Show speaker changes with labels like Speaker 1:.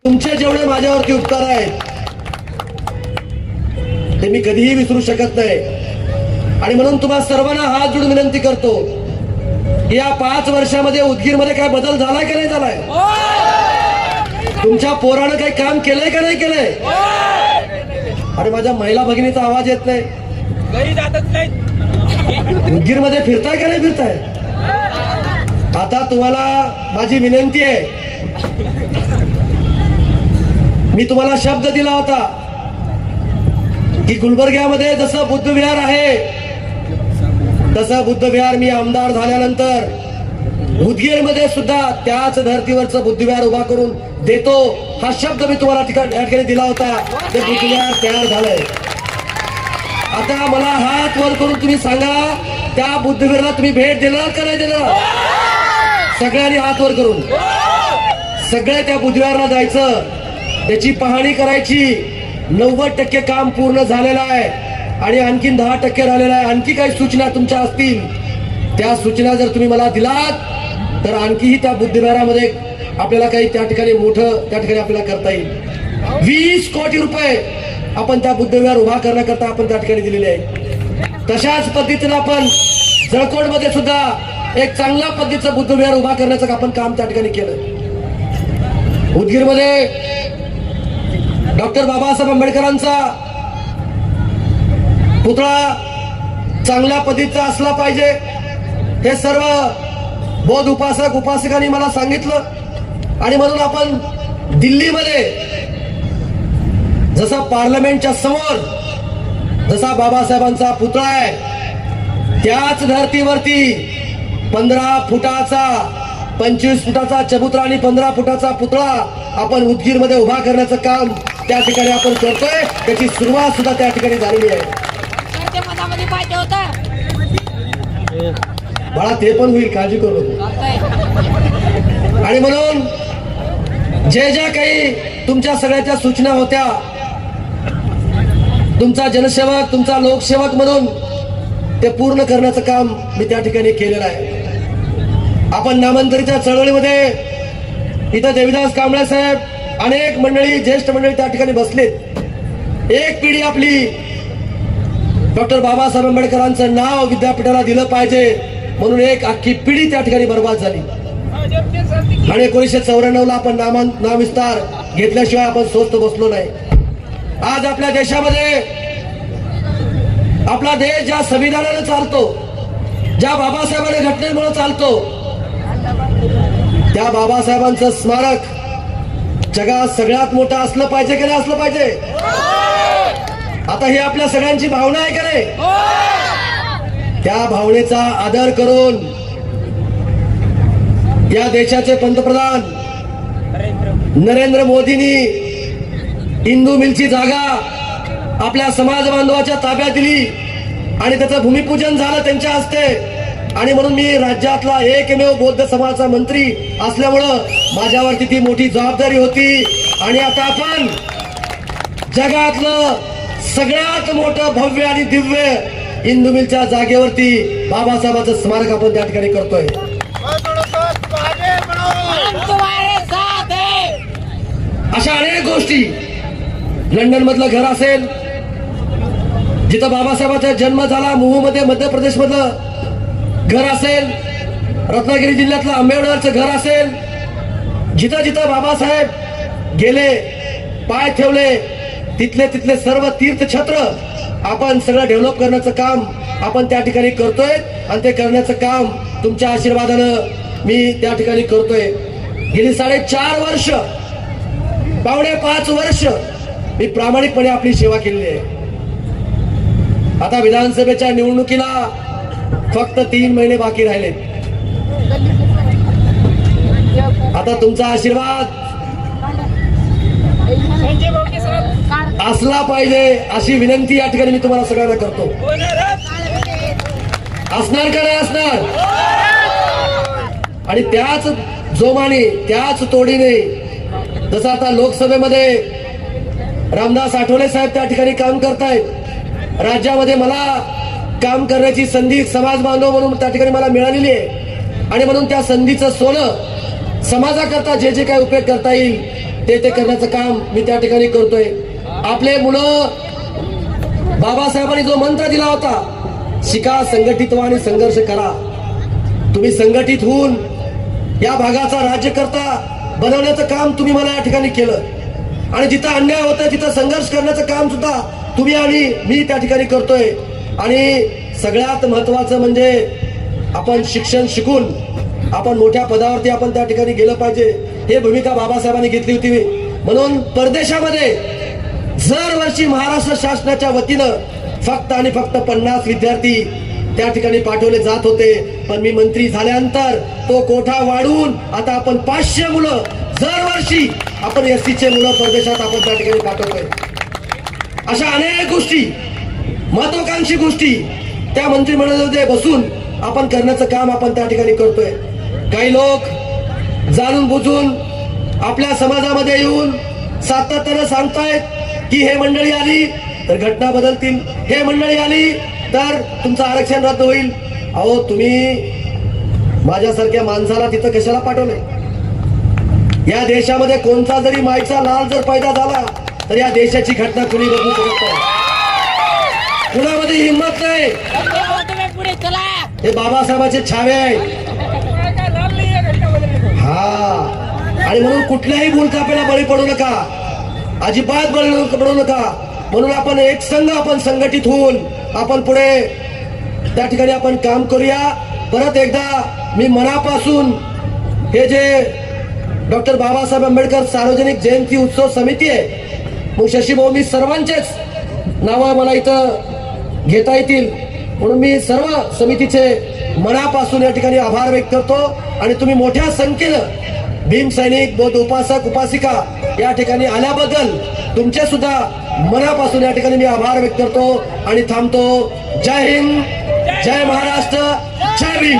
Speaker 1: तुमचे जेवढे माझ्यावरती उपकार आहेत ते मी कधीही विसरू शकत नाही आणि म्हणून तुम्हा सर्वांना हात जोडून विनंती करतो की या 5 वर्षामध्ये उदगीरमध्ये काय बदल झालाय का नाही झालाय? तुमच्या पोरानं काही काम केलंय का नाही केलंय? अरे माझ्या महिला भगिनीचा आवाज येत नाही. उदगीरमध्ये फिरताय का नाही फिरताय? आता तुम्हाला माझी विनंती आहे, मी तुम्हाला शब्द दिला होता की गुलबर्ग्यामध्ये जसं बुद्धविहार आहे तसं बुद्धविहार मी आमदार झाल्यानंतर उदगीरमध्ये सुद्धा त्याच धर्तीवरचं बुद्धविहार उभा करून देतो हा शब्द मी तुम्हाला या ठिकाणी दिला होता. ते बुद्धविहार तयार झालंय. आता मला हात वर करून तुम्ही सांगा, त्या बुद्धविहाराला तुम्ही भेट देणार का नाही देणार? सगळ्यांनी हात वर करून सगळे त्या बुद्धविहाराला जायचं, त्याची पाहणी करायची. 90% काम पूर्ण झालेलं आहे आणि आणखीन 10% राहिलेलं आहे. आणखी काही सूचना तुमच्या असतील, त्या सूचना जर तुम्ही मला दिलात तर आणखीही त्या बुद्धविहारामध्ये आपल्याला काही त्या ठिकाणी मोठं त्या ठिकाणी आपल्याला करता येईल. 20 कोटी रुपये आपण त्या बुद्धविहार उभा करण्याकरता आपण त्या ठिकाणी दिलेले आहे. तशाच पद्धतीने आपण जळकोटमध्ये सुद्धा एक चांगल्या पद्धतीचं बुद्धविहार उभा करण्याचं आपण काम त्या ठिकाणी केलं. उदगीरमध्ये डॉक्टर बाबासाहेब आंबेडकरांचा पुतळा चांगल्या पद्धतीचा असला पाहिजे हे सर्व बौद्ध उपासक उपासकांनी मला सांगितलं आणि म्हणून आपण दिल्लीमध्ये जसा पार्लमेंटच्या समोर जसा बाबासाहेबांचा पुतळा आहे त्याच धर्तीवरती 15 फुटाचा 25 फुटाचा चबुतरा आणि 15 फुटाचा पुतळा आपण उदगीरमध्ये उभा करण्याचं काम त्या ठिकाणी आपण करतोय. त्याची सुरुवात सुद्धा त्या ठिकाणी झालेली आहे. बाळा ते पण होईल, काळजी करू नको. आणि म्हणून ज्या काही तुमच्या सगळ्याच्या सूचना होत्या, तुमचा जनसेवक तुमचा लोकसेवक म्हणून ते पूर्ण करण्याचं काम मी त्या ठिकाणी केलेलं आहे. आपण नामांतरीच्या चळवळीमध्ये इथं देवीदास कांबळे साहेब अनेक मंडळी ज्येष्ठ मंडळी त्या ठिकाणी बसलेत. एक पिढी आपली डॉक्टर बाबासाहेब आंबेडकरांचं नाव विद्यापीठाला दिलं पाहिजे म्हणून एक अख्खी पिढी त्या ठिकाणी बर्बाद झाली आणि 1994ला आपण नामविस्तार घेतल्याशिवाय आपण स्वस्त बसलो नाही. आज आपल्या देशामध्ये आपला देश ज्या संविधानाने चालतो, ज्या बाबासाहेबांच्या घटनेमुळे चालतो, त्या बाबासाहेबांचं स्मारक जगात सगळ्यात मोठं असलं पाहिजे की नाही असलं पाहिजे? आता ही आपल्या सगळ्यांची भावना आहे का नाही? त्या भावनेचा आदर करून या देशाचे पंतप्रधान नरेंद्र मोदींनी हिंदू मिलची जागा आपल्या समाज बांधवाच्या ताब्यात दिली आणि त्याचं भूमिपूजन झालं त्यांच्या हस्ते. आणि म्हणून मी राज्यातला एकमेव बौद्ध समाजाचा मंत्री असल्यामुळं माझ्यावरती ती मोठी जबाबदारी होती. आणि आता आपण जगातलं सगळ्यात मोठं भव्य आणि दिव्य हिंदू मिलच्या जागेवरती बाबासाहेबांचं स्मारक आपण त्या ठिकाणी करतोय. अशा अनेक गोष्टी, लंडन मधलं घर असेल जिथं बाबासाहेबांचा जन्म झाला, मुहू मध्ये मध्य प्रदेश मधलं घर असेल, रत्नागिरी जिल्ह्यातलं आंबेडकरचं घर असेल, जिथं जिथं बाबासाहेब गेले पाय ठेवले तिथले सर्व तीर्थक्षेत्र आपण सगळं डेव्हलप करण्याचं काम आपण त्या ठिकाणी करतोय आणि ते करण्याचं काम तुमच्या आशीर्वादानं मी त्या ठिकाणी करतोय. गेली 4.5 वर्ष 5.5 वर्ष मी प्रामाणिकपणे आपली सेवा केलेली आहे. आता विधानसभेच्या निवडणुकीला फक्त 3 महिने बाकी राहिले. आता तुमचा आशीर्वाद असला पाहिजे अशी विनंती या ठिकाणी मी तुम्हाला सगळ्यांना करतो. असणार का नाही असणार? आणि त्याच जोमाने त्याच तोडीने जसं आता लोकसभेमध्ये रामदास आठवले साहेब त्या ठिकाणी काम करतायत, राज्यामध्ये मला काम करण्याची संधी समाज बांधव म्हणून त्या ठिकाणी मला मिळालेली आहे आणि म्हणून त्या संधीचं सोनं समाजाकरता जे जे काही उपयोग करता येईल ते करण्याचं काम मी त्या ठिकाणी करतोय. आपले मुलं, बाबासाहेबांनी जो मंत्र दिला होता, शिका, संघटित व्हा आणि संघर्ष करा. तुम्ही संघटित होऊन या भागाचा राज्यकर्ता बनवण्याचं काम तुम्ही मला या ठिकाणी केलं. आणि जिथं अन्याय होतोय तिथं संघर्ष करण्याचं काम सुद्धा तुम्ही आणि मी त्या ठिकाणी करतोय. आणि सगळ्यात महत्वाचं म्हणजे आपण शिक्षण शिकून आपण मोठ्या पदावरती आपण त्या ठिकाणी गेलं पाहिजे, हे भूमिका बाबासाहेबांनी घेतली होती. म्हणून परदेशामध्ये दरवर्षी महाराष्ट्र शासनाच्या वतीनं फक्त आणि फक्त 50 विद्यार्थी त्या ठिकाणी पाठवले जात होते. पण मी मंत्री झाल्यानंतर तो कोठा वाढवून आता आपण 500 मुलं दरवर्षी आपण एसटीचे मुलं परदेशात आपण त्या ठिकाणी पाठवतोय. अशा अनेक गोष्टी, महत्वाकांक्षी गोष्टी त्या मंत्रिमंडळामध्ये बसून आपण करण्याचं काम आपण त्या ठिकाणी करतोय. काही लोक जाणून बुजून आपल्या समाजामध्ये येऊन सातत्यानं सांगतायत की हे मंडळी आली तर घटना बदलतील, हे मंडळी आली तर तुमचं आरक्षण रद्द होईल. अहो, तुम्ही माझ्यासारख्या माणसाला तिथं कशाला पाठवलंय? या देशामध्ये कोणता जरी माईचा लाल जर पैदा झाला तर या देशाची घटना कुणी बदलू शकत नाही. कुणामध्ये हिंमत नाही. हे बाबासाहेबांचे छावे आहेत. हा, आणि म्हणून कुठल्याही भूलथापेला बळी पडू नका, अजिबात बळी पडू नका. म्हणून आपण एक संघ, आपण संघटित होऊन आपण पुढे त्या ठिकाणी आपण काम करूया. परत एकदा मी मनापासून हे जे डॉक्टर बाबासाहेब आंबेडकर सार्वजनिक जयंती उत्सव समिती आहे, मग शशीभाऊ, मी सर्वांचेच नावं मला इथं घेता येतील म्हणून मी सर्व समितीचे मनापासून या ठिकाणी आभार व्यक्त करतो. आणि तुम्ही मोठ्या संख्येनं भीम सैनिक, बौद्ध उपासक उपासिका या ठिकाणी आल्याबद्दल तुमचे सुद्धा मनापासून या ठिकाणी मी आभार व्यक्त करतो आणि थांबतो. जय हिंद, जय महाराष्ट्र, जय भीम.